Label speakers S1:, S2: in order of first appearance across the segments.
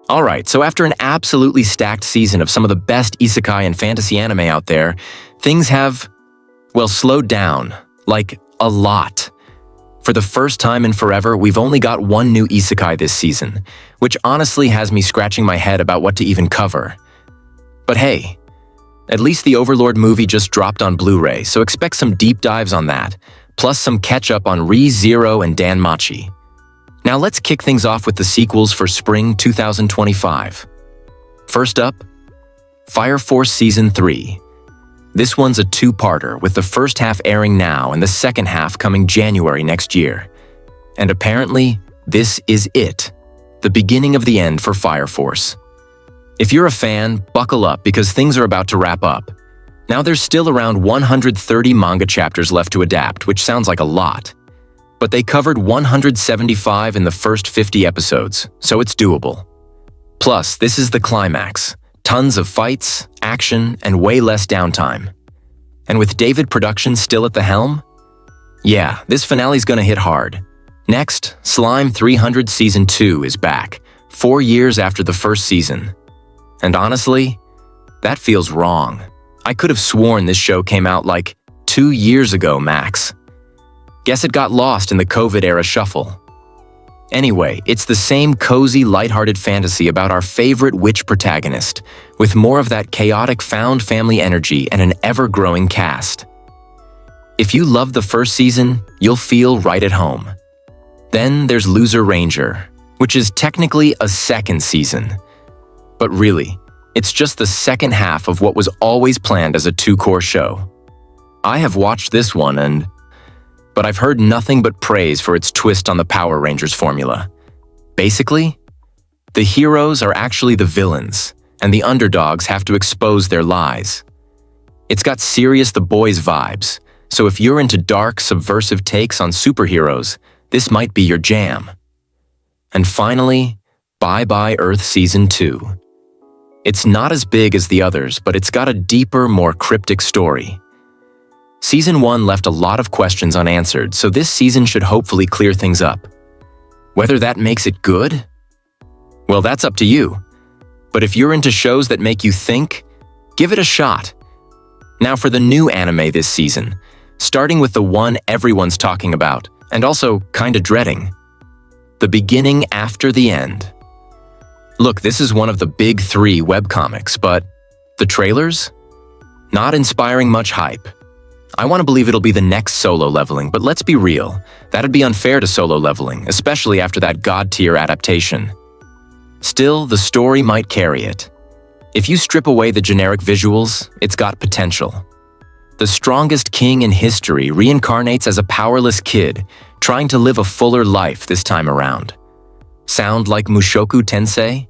S1: Alright, so after an absolutely stacked season of some of the best isekai and fantasy anime out there, things have, well, slowed down. Like, a lot. For the first time in forever, we've only got one new isekai this season, which honestly has me scratching my head about what to even cover. But hey, at least the Overlord movie just dropped on Blu-ray, so expect some deep dives on that, plus some catch-up on Re:Zero and Danmachi. Now let's kick things off with the sequels for spring 2025. First up, Fire Force Season 3. This one's a two-parter, with the first half airing now and the second half coming January next year. And apparently, this is it. The beginning of the end for Fire Force. If you're a fan, buckle up because things are about to wrap up. Now there's still around 130 manga chapters left to adapt, which sounds like a lot. But they covered 175 in the first 50 episodes, so it's doable. Plus, this is the climax. Tons of fights, action, and way less downtime. And with David Productions still at the helm? Yeah, this finale's gonna hit hard. Next, Slime 300 Season 2 is back, 4 years after the first season. And honestly, that feels wrong. I could have sworn this show came out like 2 years ago max. Guess it got lost in the COVID-era shuffle. Anyway, it's the same cozy, lighthearted fantasy about our favorite witch protagonist, with more of that chaotic found family energy and an ever-growing cast. If you loved the first season, you'll feel right at home. Then there's Loser Ranger, which is technically a second season. But really, it's just the second half of what was always planned as a two-core show. I have watched this one but I've heard nothing but praise for its twist on the Power Rangers formula. Basically, the heroes are actually the villains, and the underdogs have to expose their lies. It's got serious The Boys vibes, so if you're into dark, subversive takes on superheroes, this might be your jam. And finally, Bye Bye Earth Season 2. It's not as big as the others, but it's got a deeper, more cryptic story. Season 1 left a lot of questions unanswered, so this season should hopefully clear things up. Whether that makes it good? Well, that's up to you. But if you're into shows that make you think, give it a shot. Now for the new anime this season, starting with the one everyone's talking about, and also kinda dreading. The Beginning After the End. Look, this is one of the big 3 webcomics, but the trailers? Not inspiring much hype. I want to believe it'll be the next Solo Leveling, but let's be real. That'd be unfair to Solo Leveling, especially after that god-tier adaptation. Still, the story might carry it. If you strip away the generic visuals, it's got potential. The strongest king in history reincarnates as a powerless kid, trying to live a fuller life this time around. Sound like Mushoku Tensei?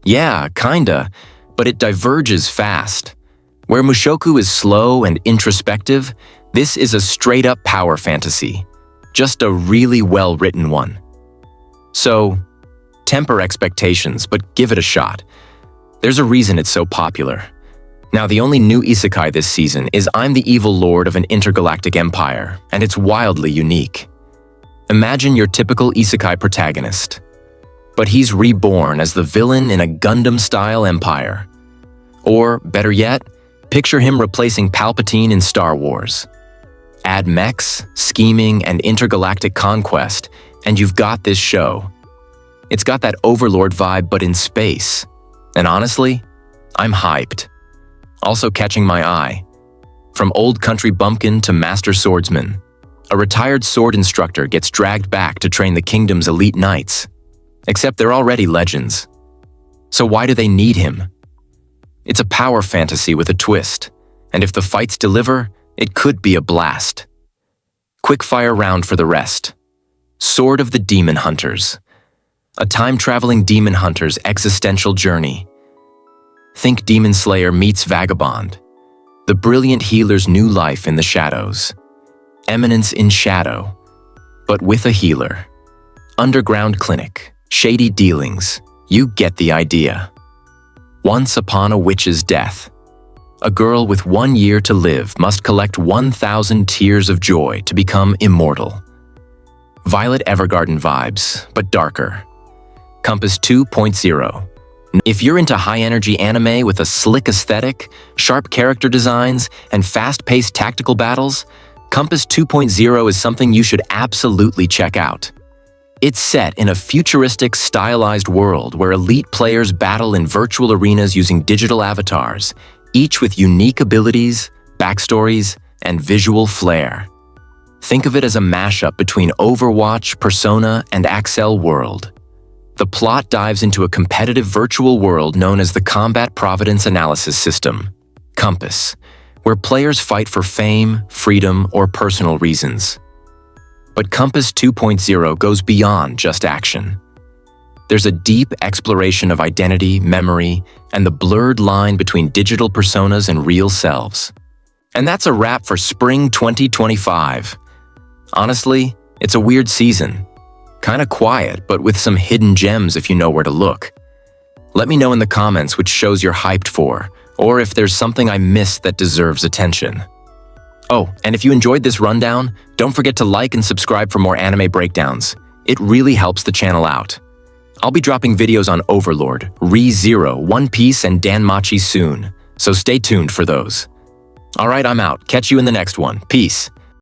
S1: Yeah, kinda, but it diverges fast. Where Mushoku is slow and introspective, this is a straight-up power fantasy. Just a really well-written one. So, temper expectations, but give it a shot. There's a reason it's so popular. Now, the only new isekai this season is I'm the evil lord of an intergalactic empire, and it's wildly unique. Imagine your typical isekai protagonist. But he's reborn as the villain in a Gundam-style empire. Or, better yet, picture him replacing Palpatine in Star Wars. Add mechs, scheming, and intergalactic conquest, and you've got this show. It's got that Overlord vibe, but in space. And honestly, I'm hyped. Also catching my eye. From old country bumpkin to master swordsman, a retired sword instructor gets dragged back to train the kingdom's elite knights. Except they're already legends. So why do they need him? It's a power fantasy with a twist, and if the fights deliver, it could be a blast. Quickfire round for the rest. Sword of the Demon Hunters. A time-traveling demon hunter's existential journey. Think Demon Slayer meets Vagabond. The brilliant healer's new life in the shadows. Eminence in shadow, but with a healer. Underground clinic, shady dealings, you get the idea. Once upon a witch's death, a girl with 1 year to live must collect 1,000 tears of joy to become immortal. Violet Evergarden vibes, but darker. Compass 2.0. If you're into high-energy anime with a slick aesthetic, sharp character designs, and fast-paced tactical battles, Compass 2.0 is something you should absolutely check out. It's set in a futuristic, stylized world where elite players battle in virtual arenas using digital avatars, each with unique abilities, backstories, and visual flair. Think of it as a mashup between Overwatch, Persona, and Axel World. The plot dives into a competitive virtual world known as the Combat Providence Analysis System, Compass, where players fight for fame, freedom, or personal reasons. But Compass 2.0 goes beyond just action. There's a deep exploration of identity, memory, and the blurred line between digital personas and real selves. And that's a wrap for Spring 2025. Honestly, it's a weird season. Kinda quiet, but with some hidden gems if you know where to look. Let me know in the comments which shows you're hyped for, or if there's something I missed that deserves attention. Oh, and if you enjoyed this rundown, don't forget to like and subscribe for more anime breakdowns. It really helps the channel out. I'll be dropping videos on Overlord, Re:Zero, One Piece, and Danmachi soon, so stay tuned for those. Alright, I'm out. Catch you in the next one. Peace.